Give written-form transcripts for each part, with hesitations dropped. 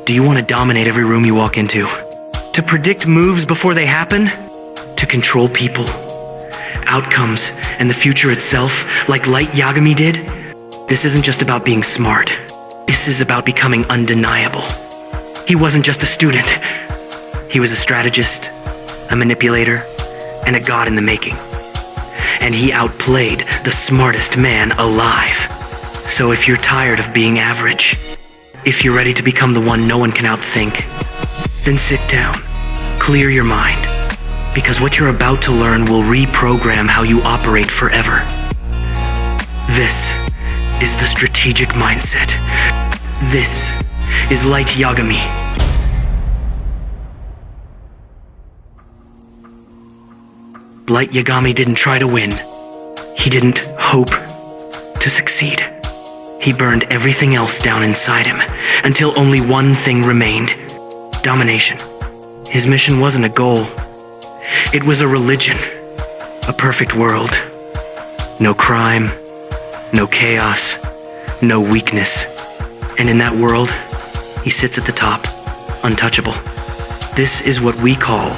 Do you want to dominate every room you walk into? To predict moves before they happen? To control people, outcomes, and the future itself, like Light Yagami did? This isn't just about being smart. This is about becoming undeniable. He wasn't just a student. He was a strategist, a manipulator, and a god in the making. And he outplayed the smartest man alive. So if you're tired of being average, if you're ready to become the one no one can outthink, then sit down, clear your mind, because what you're about to learn will reprogram how you operate forever. This is the strategic mindset. This is Light Yagami. Light Yagami didn't try to win. He didn't hope to succeed. He burned everything else down inside him until only one thing remained: domination. His mission wasn't a goal. It was a religion, a perfect world. No crime, no chaos, no weakness. And in that world, he sits at the top, untouchable. This is what we call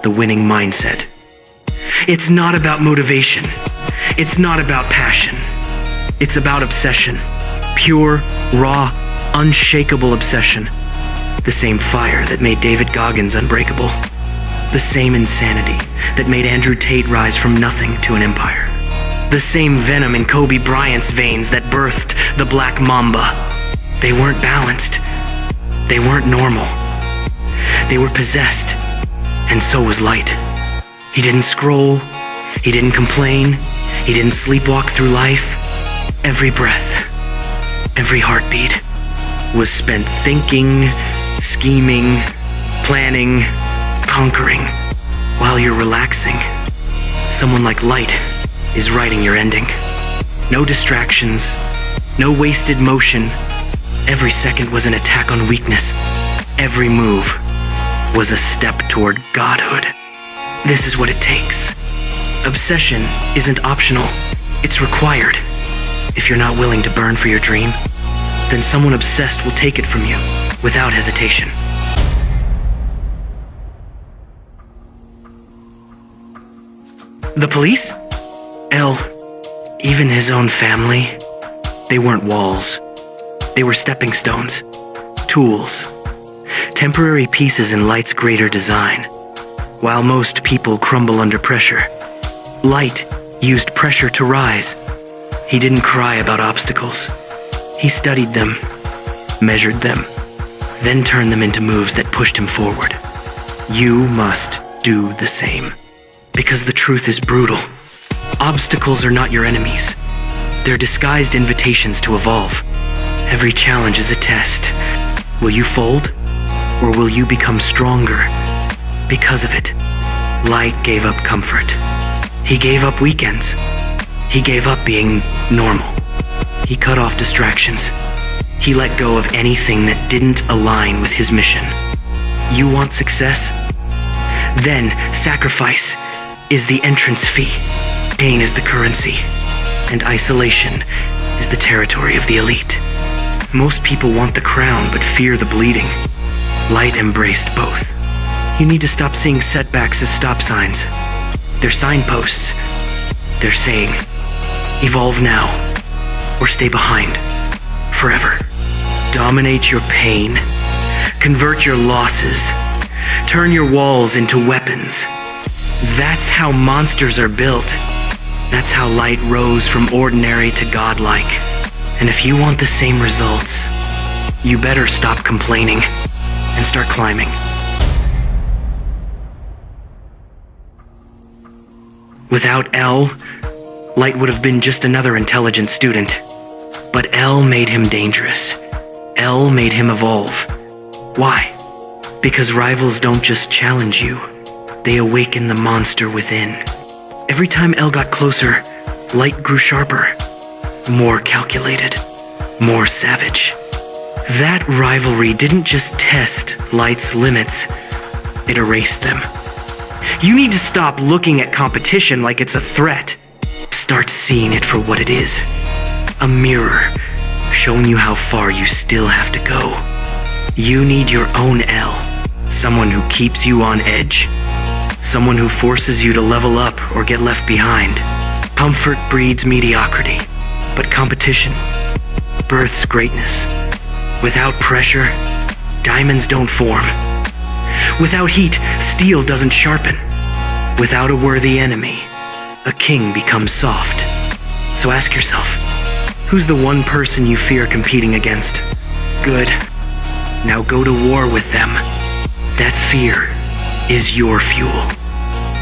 the winning mindset. It's not about motivation. It's not about passion. It's about obsession. Pure, raw, unshakable obsession. The same fire that made David Goggins unbreakable. The same insanity that made Andrew Tate rise from nothing to an empire. The same venom in Kobe Bryant's veins that birthed the Black Mamba. They weren't balanced. They weren't normal. They were possessed, and so was Light. He didn't scroll. He didn't complain. He didn't sleepwalk through life. Every breath, every heartbeat was spent thinking, scheming, planning, conquering. While you're relaxing, someone like Light is writing your ending. No distractions, no wasted motion. Every second was an attack on weakness. Every move was a step toward godhood. This is what it takes. Obsession isn't optional, it's required. If you're not willing to burn for your dream, then someone obsessed will take it from you without hesitation. The police? L, even his own family, they weren't walls. They were stepping stones, tools, temporary pieces in Light's greater design. While most people crumble under pressure, Light used pressure to rise. He didn't cry about obstacles. He studied them, measured them, then turned them into moves that pushed him forward. You must do the same. Because the truth is brutal. Obstacles are not your enemies. They're disguised invitations to evolve. Every challenge is a test. Will you fold? Or will you become stronger? Because of it, Light gave up comfort. He gave up weekends. He gave up being normal. He cut off distractions. He let go of anything that didn't align with his mission. You want success? Then sacrifice is the entrance fee. Pain is the currency. And isolation is the territory of the elite. Most people want the crown but fear the bleeding. Light embraced both. You need to stop seeing setbacks as stop signs. They're signposts. They're saying, evolve now, or stay behind, forever. Dominate your pain. Convert your losses. Turn your walls into weapons. That's how monsters are built. That's how Light rose from ordinary to godlike. And if you want the same results, you better stop complaining and start climbing. Without L, Light would have been just another intelligent student. But L made him dangerous. L made him evolve. Why? Because rivals don't just challenge you, they awaken the monster within. Every time L got closer, Light grew sharper, more calculated, more savage. That rivalry didn't just test Light's limits, it erased them. You need to stop looking at competition like it's a threat. Start seeing it for what it is. A mirror, showing you how far you still have to go. You need your own L. Someone who keeps you on edge. Someone who forces you to level up or get left behind. Comfort breeds mediocrity, but competition births greatness. Without pressure, diamonds don't form. Without heat, steel doesn't sharpen. Without a worthy enemy, a king becomes soft. So ask yourself, who's the one person you fear competing against? Good. Now go to war with them. That fear is your fuel.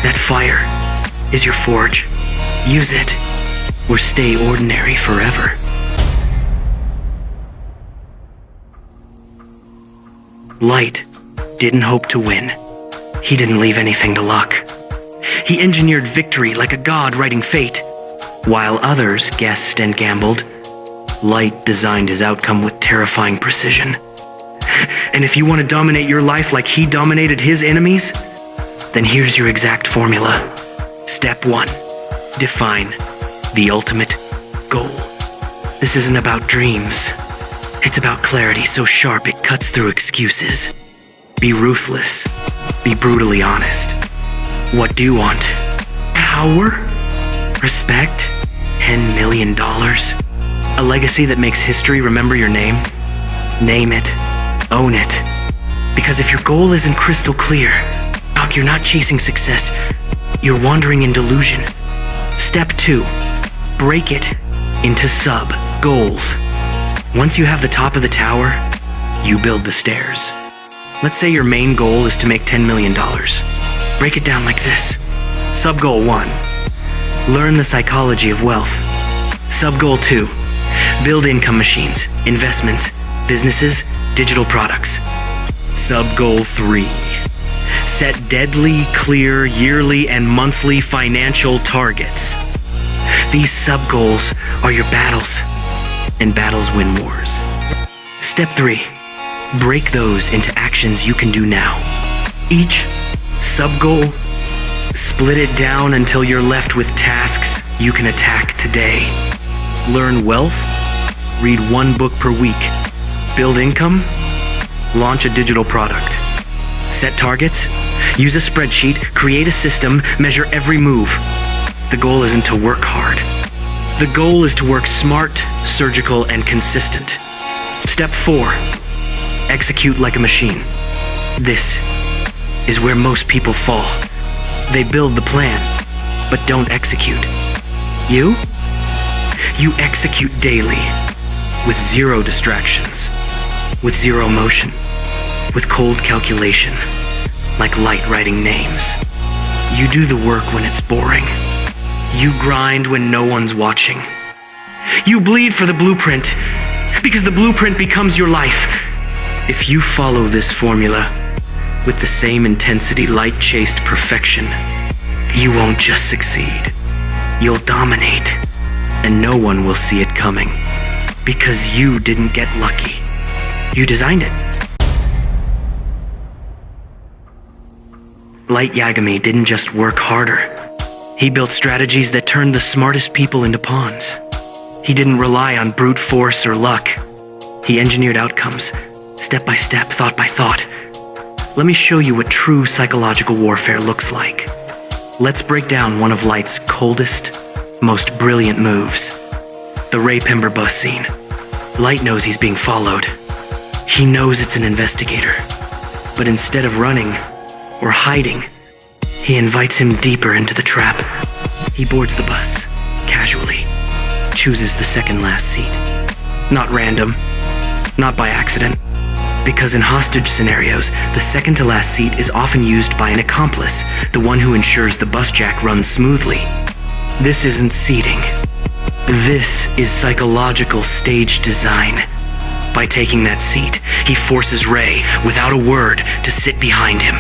That fire is your forge. Use it, or stay ordinary forever. Light didn't hope to win. He didn't leave anything to luck. He engineered victory like a god writing fate. While others guessed and gambled, Light designed his outcome with terrifying precision. And if you want to dominate your life like he dominated his enemies, then here's your exact formula. Step 1. Define the ultimate goal. This isn't about dreams. It's about clarity so sharp it cuts through excuses. Be ruthless. Be brutally honest. What do you want? Power? Respect? $10 million? A legacy that makes history remember your name? Name it. Own it. Because if your goal isn't crystal clear, Doc, you're not chasing success. You're wandering in delusion. Step 2. Break it into sub-goals. Once you have the top of the tower, you build the stairs. Let's say your main goal is to make $10 million. Break it down like this. Sub-goal 1. Learn the psychology of wealth. Sub-goal 2. Build income machines, investments, businesses, digital products. Sub-goal 3. Set deadly, clear, yearly, and monthly financial targets. These sub-goals are your battles, and battles win wars. Step 3. Break those into actions you can do now. Each sub-goal, split it down until you're left with tasks you can attack today. Learn wealth, read 1 book per week. Build income, launch a digital product. Set targets, use a spreadsheet, create a system, measure every move. The goal isn't to work hard. The goal is to work smart, surgical, and consistent. Step 4. Execute like a machine. This is where most people fall. They build the plan, but don't execute. You? You execute daily, with 0 distractions, with 0 motion, with cold calculation, like Light writing names. You do the work when it's boring. You grind when no one's watching. You bleed for the blueprint, because the blueprint becomes your life. If you follow this formula, with the same intensity Light chased perfection, you won't just succeed. You'll dominate, and no one will see it coming, because you didn't get lucky. You designed it. Light Yagami didn't just work harder. He built strategies that turned the smartest people into pawns. He didn't rely on brute force or luck. He engineered outcomes, step by step, thought by thought. Let me show you what true psychological warfare looks like. Let's break down one of Light's coldest, most brilliant moves. The Ray Pember bus scene. Light knows he's being followed. He knows it's an investigator. But instead of running or hiding, he invites him deeper into the trap. He boards the bus, casually, chooses the second last seat. Not random, not by accident. Because in hostage scenarios, the second to last seat is often used by an accomplice, the one who ensures the bus jack runs smoothly. This isn't seating. This is psychological stage design. By taking that seat, he forces Ray, without a word, to sit behind him.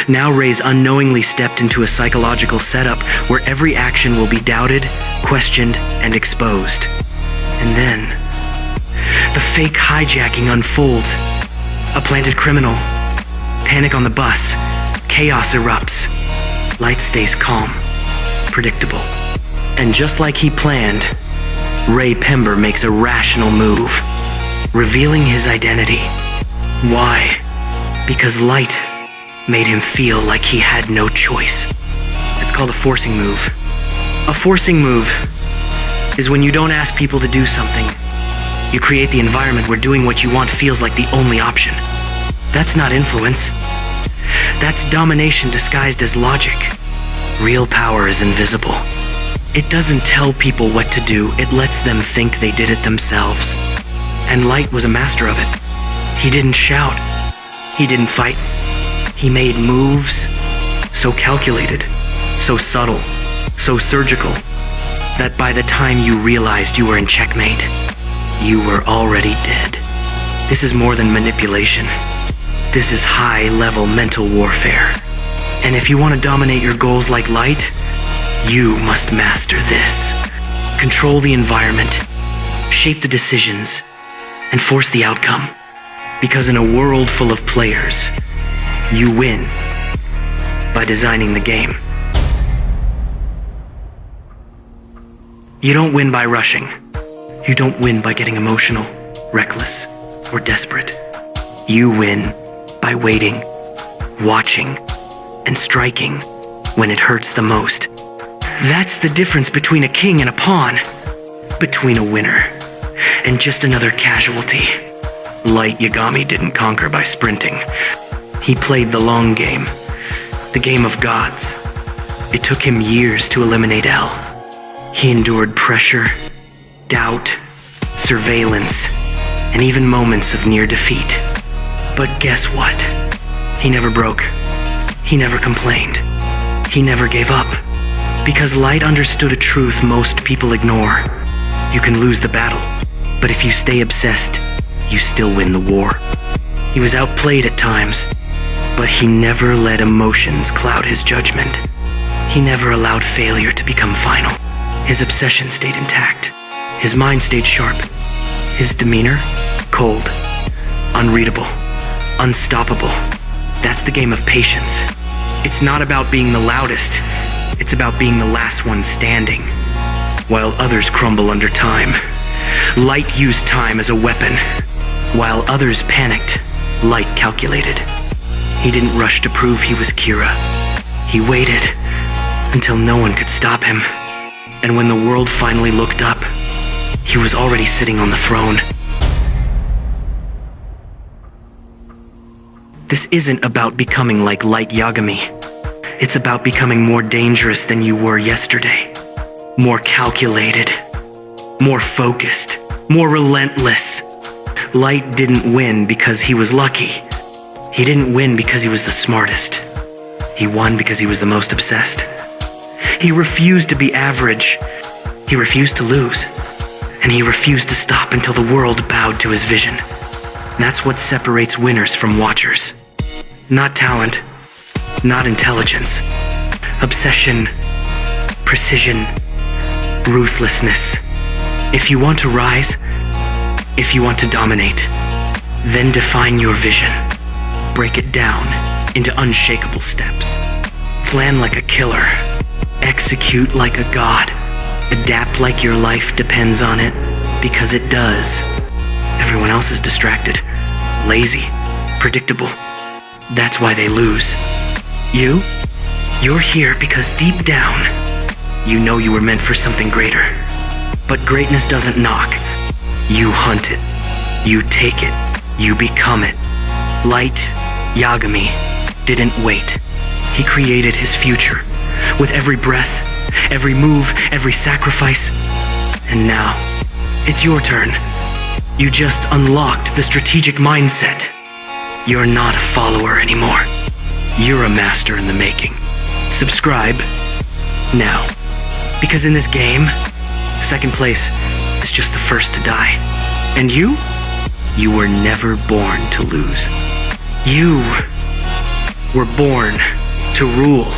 Now Ray's unknowingly stepped into a psychological setup where every action will be doubted, questioned, and exposed. And then, the fake hijacking unfolds. A planted criminal. Panic on the bus. Chaos erupts. Light stays calm. Predictable. And just like he planned, Ray Pember makes a rational move, revealing his identity. Why? Because Light made him feel like he had no choice. It's called a forcing move. A forcing move is when you don't ask people to do something. You create the environment where doing what you want feels like the only option. That's not influence. That's domination disguised as logic. Real power is invisible. It doesn't tell people what to do, it lets them think they did it themselves. And Light was a master of it. He didn't shout. He didn't fight. He made moves so calculated, so subtle, so surgical, that by the time you realized you were in checkmate, you were already dead. This is more than manipulation. This is high-level mental warfare. And if you want to dominate your goals like Light, you must master this. Control the environment, shape the decisions, and force the outcome. Because in a world full of players, you win by designing the game. You don't win by rushing. You don't win by getting emotional, reckless, or desperate. You win by waiting, watching, and striking when it hurts the most. That's the difference between a king and a pawn, between a winner and just another casualty. Light Yagami didn't conquer by sprinting. He played the long game, the game of gods. It took him years to eliminate L. He endured pressure, doubt, surveillance, and even moments of near defeat. But guess what? He never broke. He never complained. He never gave up. Because Light understood a truth most people ignore. You can lose the battle, but if you stay obsessed, you still win the war. He was outplayed at times, but he never let emotions cloud his judgment. He never allowed failure to become final. His obsession stayed intact. His mind stayed sharp. His demeanor, cold, unreadable, unstoppable. That's the game of patience. It's not about being the loudest. It's about being the last one standing, while others crumble under time. Light used time as a weapon. While others panicked, Light calculated. He didn't rush to prove he was Kira. He waited until no one could stop him. And when the world finally looked up, he was already sitting on the throne. This isn't about becoming like Light Yagami. It's about becoming more dangerous than you were yesterday. More calculated, more focused, more relentless. Light didn't win because he was lucky. He didn't win because he was the smartest. He won because he was the most obsessed. He refused to be average. He refused to lose. And he refused to stop until the world bowed to his vision. That's what separates winners from watchers. Not talent, not intelligence. Obsession, precision, ruthlessness. If you want to rise, if you want to dominate, then define your vision. Break it down into unshakable steps. Plan like a killer. Execute like a god. Adapt like your life depends on it, because it does. Everyone else is distracted, lazy, predictable. That's why they lose. You're here because deep down, you know you were meant for something greater. But greatness doesn't knock. You hunt it. You take it. You become it. Light Yagami didn't wait. He created his future with every breath, every move, every sacrifice. And now, it's your turn. You just unlocked the strategic mindset. You're not a follower anymore. You're a master in the making. Subscribe now. Because in this game, second place is just the first to die. And you were never born to lose. You were born to rule.